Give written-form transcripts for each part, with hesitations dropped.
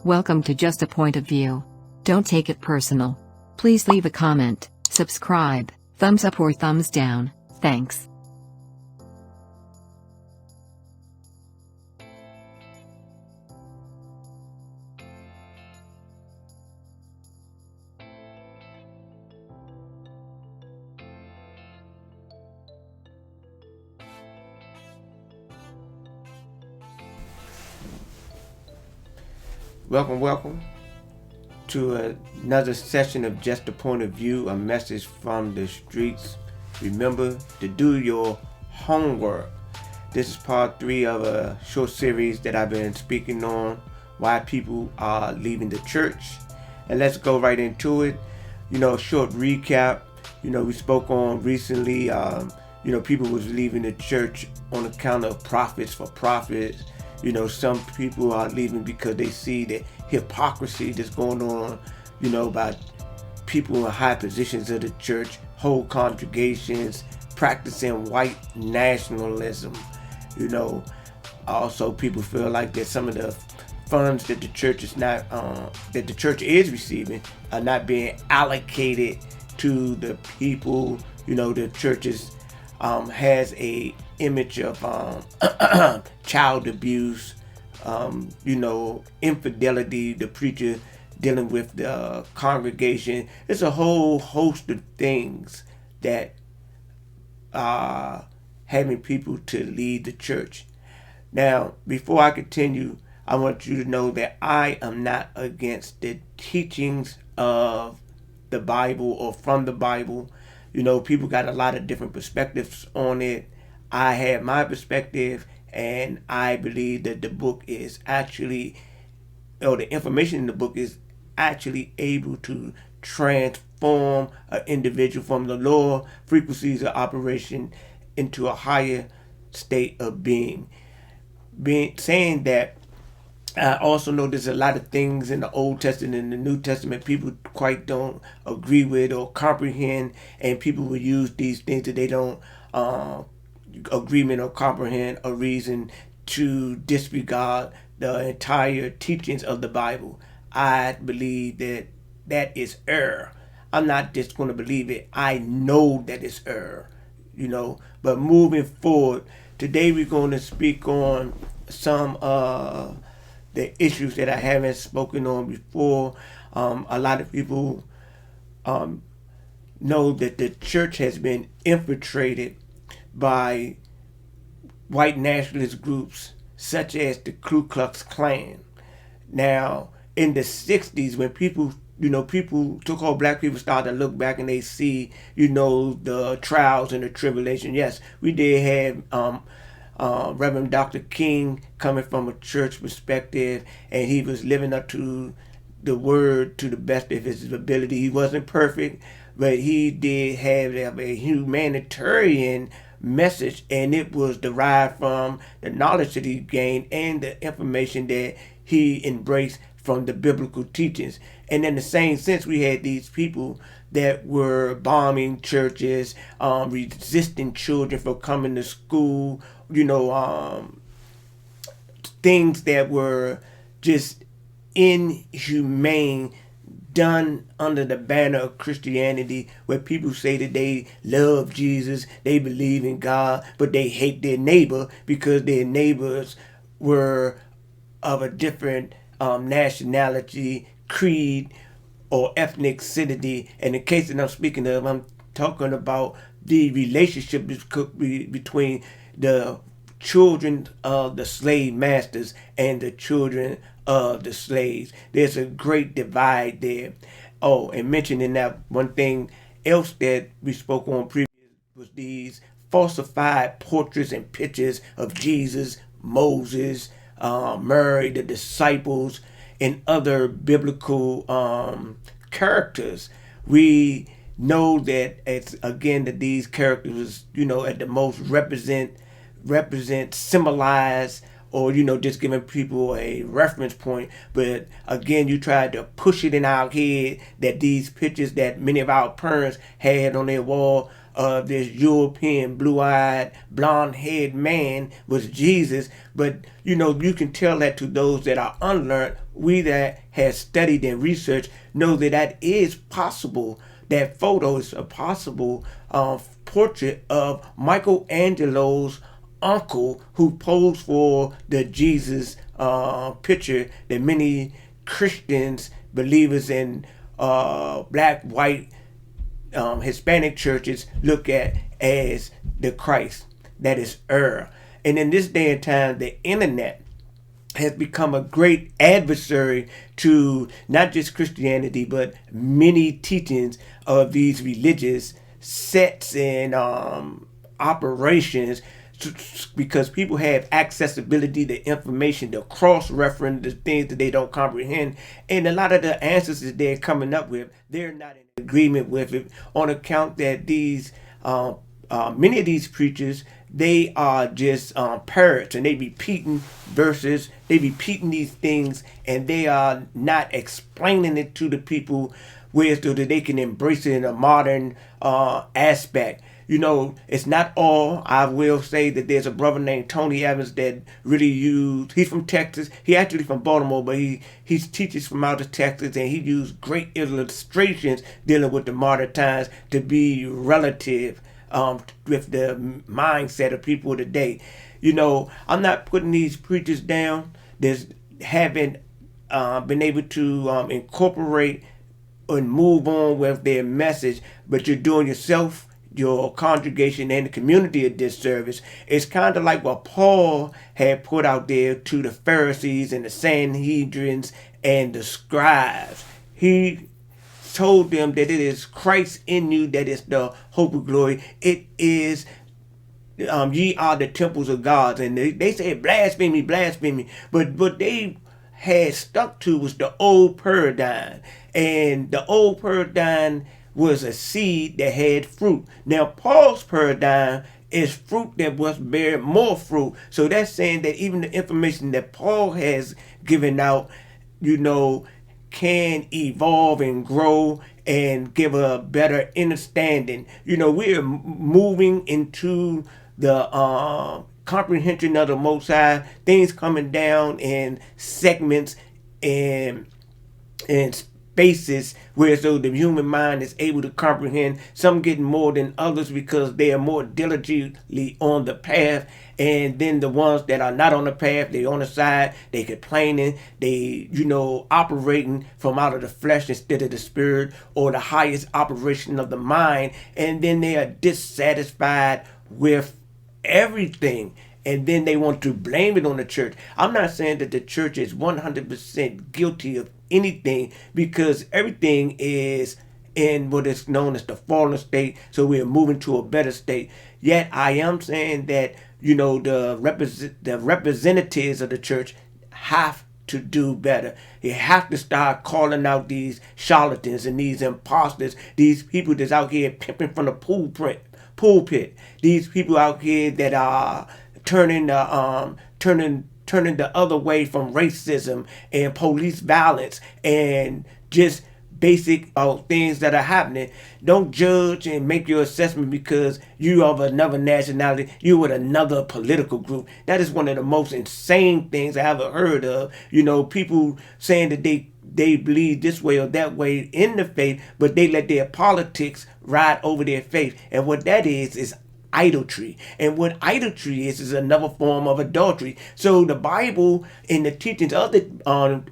Welcome to Just a Point of View. Don't take it personal. Please leave a comment, subscribe, thumbs up or thumbs down. Thanks. Welcome to another session of Just a Point of View, a message from the streets. Remember to do your homework. This is part 3 of a short series that I've been speaking on, why people are leaving the church. And let's go right into it. Short recap. We spoke on recently, people was leaving the church on account of profits for profits. Some people are leaving because they see the hypocrisy that's going on, by people in high positions of the church, whole congregations practicing white nationalism. Also people feel like that some of the funds that the church is not, that the church is receiving are not being allocated to the people. The churches has a image of child abuse, infidelity, the preacher dealing with the congregation. It's a whole host of things that are having people to leave the church. Now, before I continue, I want you to know that I am not against the teachings of the Bible or from the Bible. People got a lot of different perspectives on it. I have my perspective, and I believe that the book is actually, or the information in the book is actually able to transform an individual from the lower frequencies of operation into a higher state of being. Saying that, I also know there's a lot of things in the Old Testament and the New Testament people quite don't agree with or comprehend, and people will use these things that they don't agreement or comprehend a reason to disregard the entire teachings of the Bible. I believe that that is error. I'm not just going to believe it. I know that it's error. But moving forward, today we're going to speak on some the issues that I haven't spoken on before. A lot of people know that the church has been infiltrated by white nationalist groups such as the Ku Klux Klan. Now, in the 60s, when people took all black people, started to look back and they see, the trials and the tribulation. Yes, we did have Reverend Dr. King coming from a church perspective, and he was living up to the word to the best of his ability. He wasn't perfect, but he did have a humanitarian message, and it was derived from the knowledge that he gained and the information that he embraced from the biblical teachings. And in the same sense, we had these people that were bombing churches, resisting children from coming to school, things that were just inhumane, done under the banner of Christianity, where people say that they love Jesus, they believe in God, but they hate their neighbor because their neighbors were of a different nationality, creed, or ethnicity. And the case that I'm speaking of, I'm talking about the relationship between the children of the slave masters and the children of the slaves. There's a great divide there. Oh, and mentioning that, one thing else that we spoke on previous was these falsified portraits and pictures of Jesus, Moses, Mary, the disciples, and other biblical characters. We know that that these characters, at the most represent, symbolize, or just giving people a reference point. But again, you try to push it in our head that these pictures that many of our parents had on their wall of this European blue-eyed, blonde-haired man was Jesus. But, you can tell that to those that are unlearned. We that have studied and researched know that that is possible. That photo is a possible portrait of Michelangelo's uncle who posed for the Jesus picture that many Christians, believers in black, white, Hispanic churches look at as the Christ. That is And in this day and time, the internet has become a great adversary to not just Christianity, but many teachings of these religious sects and operations, because people have accessibility to information, to cross-reference the things that they don't comprehend, and a lot of the answers that they're coming up with, they're not in agreement with it, on account that these many of these preachers, they are just parrots, and they repeating verses, they repeating these things, and they are not explaining it to the people where so that they can embrace it in a modern aspect. It's not all. I will say that there's a brother named Tony Evans that really he's from Texas. He actually from Baltimore, but he teaches from out of Texas, and he used great illustrations dealing with the modern times to be relative with the mindset of people today. I'm not putting these preachers down. There's haven't been able to incorporate and move on with their message, but you're doing yourself, your congregation, and the community a disservice. It's kind of like what Paul had put out there to the Pharisees and the Sanhedrins and the scribes. He told them that it is Christ in you that is the hope of glory. It is ye are the temples of God. And they said blasphemy, blasphemy. But what they had stuck to was the old paradigm. And the old paradigm was a seed that had fruit. Now Paul's paradigm is fruit that was bear more fruit. So that's saying that even the information that Paul has given out, can evolve and grow and give a better understanding. We're moving into the comprehension of the Most High, things coming down in segments and spaces where so the human mind is able to comprehend. Some getting more than others because they are more diligently on the path, and then the ones that are not on the path, they on the side, they complaining, they operating from out of the flesh instead of the spirit, or the highest operation of the mind, and then they are dissatisfied with everything, and then they want to blame it on the church. I'm not saying that the church is 100% guilty of anything, because everything is in what is known as the fallen state, so we're moving to a better state. Yet I am saying that the representatives of the church have to do better. You have to start calling out these charlatans and these imposters, these people that's out here pimping from the pulpit, these people out here that are turning the other way from racism and police violence and just basic things that are happening. Don't judge and make your assessment because you are of another nationality, you with another political group. That is one of the most insane things I ever heard of. People saying that they believe this way or that way in the faith, but they let their politics ride over their faith. And what that is idolatry. And what idolatry is another form of adultery. So the Bible and the teachings of the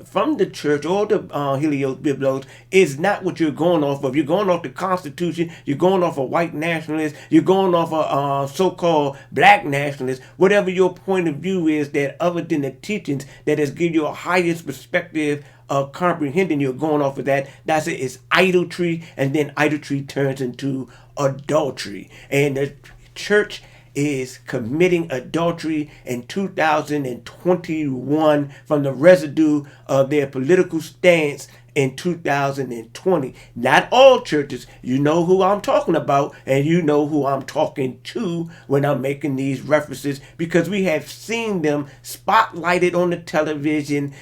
from the church or the Helios Biblos is not what you're going off of. You're going off the Constitution. You're going off of white nationalists. You're going off of so-called black nationalists. Whatever your point of view is, that other than the teachings that has given you a highest perspective of comprehending, you're going off of that. That's it. It's idolatry, and then idolatry turns into adultery. And the church is committing adultery in 2021 from the residue of their political stance in 2020. Not all churches. You know who I'm talking about, and you know who I'm talking to when I'm making these references, because we have seen them spotlighted on the television,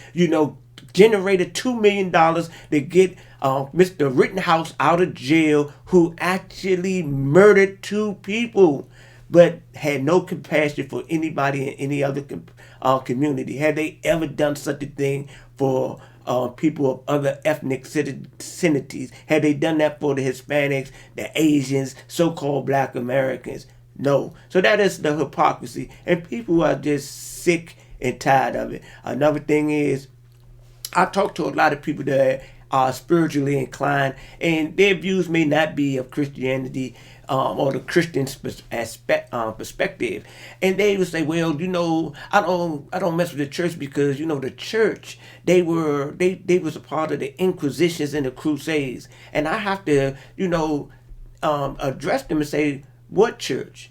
generated $2 million to get Mr. Rittenhouse out of jail, who actually murdered 2 people, but had no compassion for anybody in any other community. Had they ever done such a thing for people of other ethnic vicinities? Had they done that for the Hispanics, the Asians, so-called Black Americans? No. So that is the hypocrisy, and people are just sick and tired of it. Another thing is, I talk to a lot of people that are spiritually inclined, and their views may not be of Christianity or the Christian perspective, and they would say, "Well, I don't mess with the church because the church they was a part of the Inquisitions and the Crusades," and I have to address them and say, "What church?"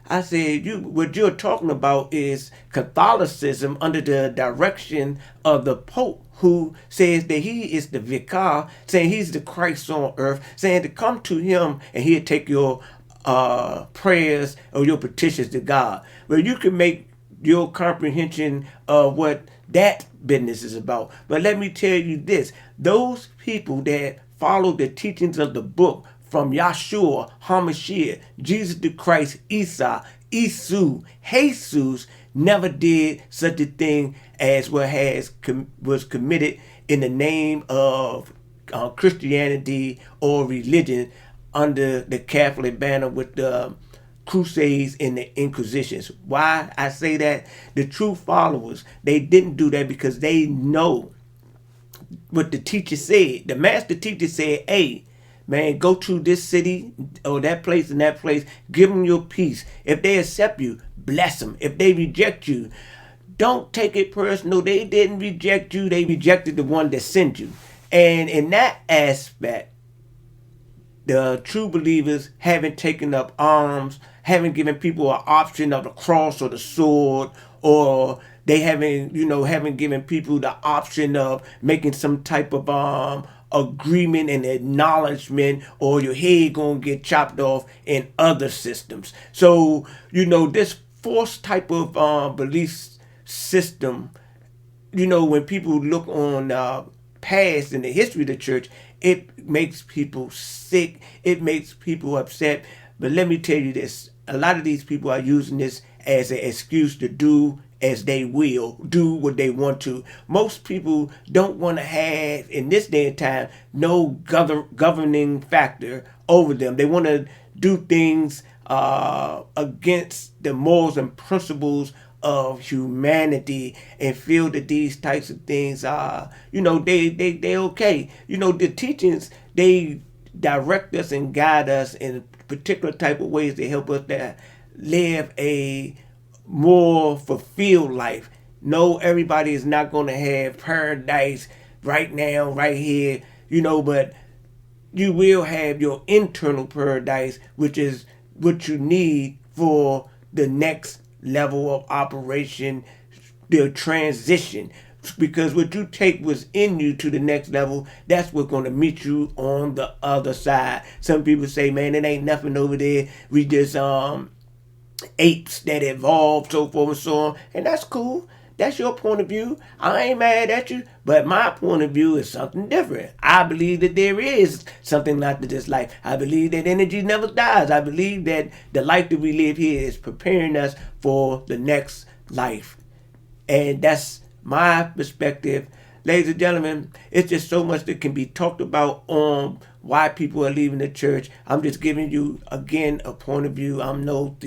I said, what you're talking about is Catholicism under the direction of the Pope, who says that he is the vicar, saying he's the Christ on earth, saying to come to him and he'll take your prayers or your petitions to God. Well, you can make your comprehension of what that business is about. But let me tell you this, those people that follow the teachings of the book, from Yahshua, HaMashiach, Jesus the Christ, Isa, Isu, Jesus, never did such a thing as what was committed in the name of Christianity or religion under the Catholic banner with the Crusades and the Inquisitions. Why I say that? The true followers, they didn't do that because they know what the teacher said. The master teacher said, "Hey, man, go to this city or that place and that place. Give them your peace. If they accept you, bless them. If they reject you, don't take it personal. They didn't reject you. They rejected the one that sent you." And in that aspect, the true believers haven't taken up arms, haven't given people an option of the cross or the sword, or they haven't given people the option of making some type of agreement and acknowledgement, or your head gonna get chopped off in other systems. So this forced type of belief system, when people look on past in the history of the church, it makes people sick, it makes people upset. But let me tell you this, a lot of these people are using this as an excuse to do as they will, do what they want to. Most people don't want to have, in this day and time, no governing factor over them. They want to do things against the morals and principles of humanity, and feel that these types of things are, they okay. The teachings, they direct us and guide us in particular type of ways to help us to live a more fulfilled life. No, everybody is not going to have paradise right now, right here, but you will have your internal paradise, which is what you need for the next level of operation, the transition. Because what you take was in you to the next level, that's what's going to meet you on the other side. Some people say, "Man, it ain't nothing over there. We just apes that evolved, so forth and so on." And that's cool. That's your point of view. I ain't mad at you, but my point of view is something different. I believe that there is something after this life. I believe that energy never dies. I believe that the life that we live here is preparing us for the next life. And that's my perspective. Ladies and gentlemen, it's just so much that can be talked about on why people are leaving the church. I'm just giving you, again, a point of view. I'm no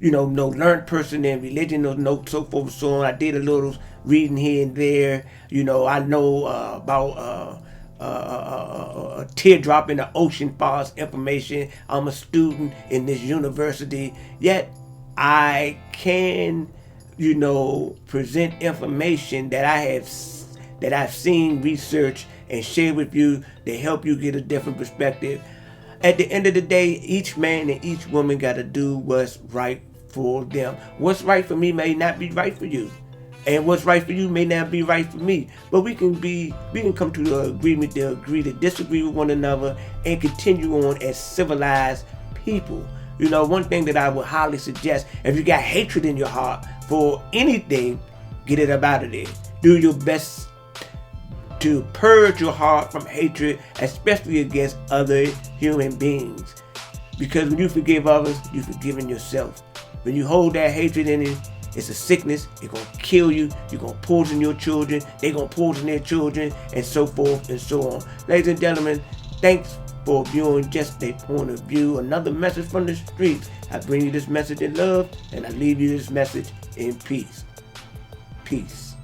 learned person in religion, no so forth and so on. I did a little reading here and there. I know about a teardrop in the ocean far information. I'm a student in this university, yet I can, present information that I've seen, researched, and shared with you to help you get a different perspective. At the end of the day, each man and each woman got to do what's right for them. What's right for me may not be right for you, and what's right for you may not be right for me. But we can come to an agreement to agree to disagree with one another and continue on as civilized people. One thing that I would highly suggest, if you got hatred in your heart for anything, get it up out of there. Do your best to purge your heart from hatred, especially against other human beings. Because when you forgive others, you're forgiving yourself. When you hold that hatred in it, it's a sickness. It's going to kill you. You're going to poison your children. They're going to poison their children, and so forth and so on. Ladies and gentlemen, thanks for viewing Just a Point of View. Another message from the streets. I bring you this message in love, and I leave you this message in peace. Peace.